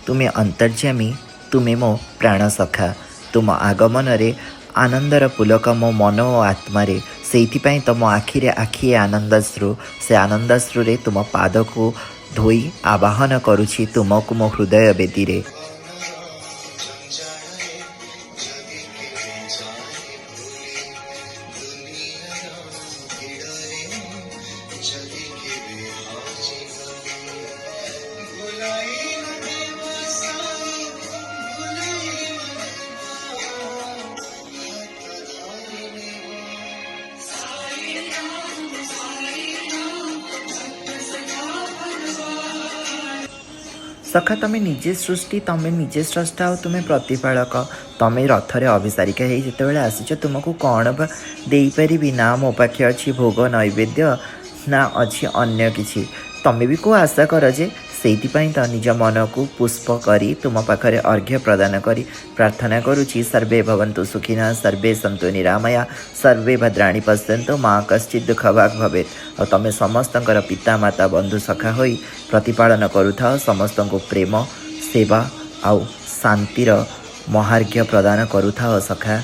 तुमे अंतर्यामी तुमे मो प्राण सखा। तुम आगमन रे आनंदर पुलक मो मन और आत्मा से तो मो आखिरे आखिए आनंदश्रु से आनंदश्रु तुम पाद को धोई आवाहन करुछि तुमको मो हृदय बेदी रे। सखा तमें निजे सृष्टि तमें निजे स्रष्टा और तुम्हें प्रतिपालक तमें रथरे अभिसारिका हो जिते आसीच तुमको कौन बा देपारि ना मो पाखे अच्छी भोग नैवेद्य ना अच्छी अन्य किसी तमें भी को आशा कर जे से निज मन को पुष्प करी तुम पाखरे अर्घ्य प्रदान करी प्रार्थना करुछि सर्वे भवन्तु सुखिनः सर्वे सन्तु निरामया सर्वे भद्राणि पश्यन्तु माँ कश्चित् दुःखभाग् भवेत्। और तमें समस्तंकर पिता माता बंधु सखा होई प्रतिपालन करुथा समस्त को प्रेम सेवा आउ शांतिर महार्घ्य प्रदान करुथा सखा।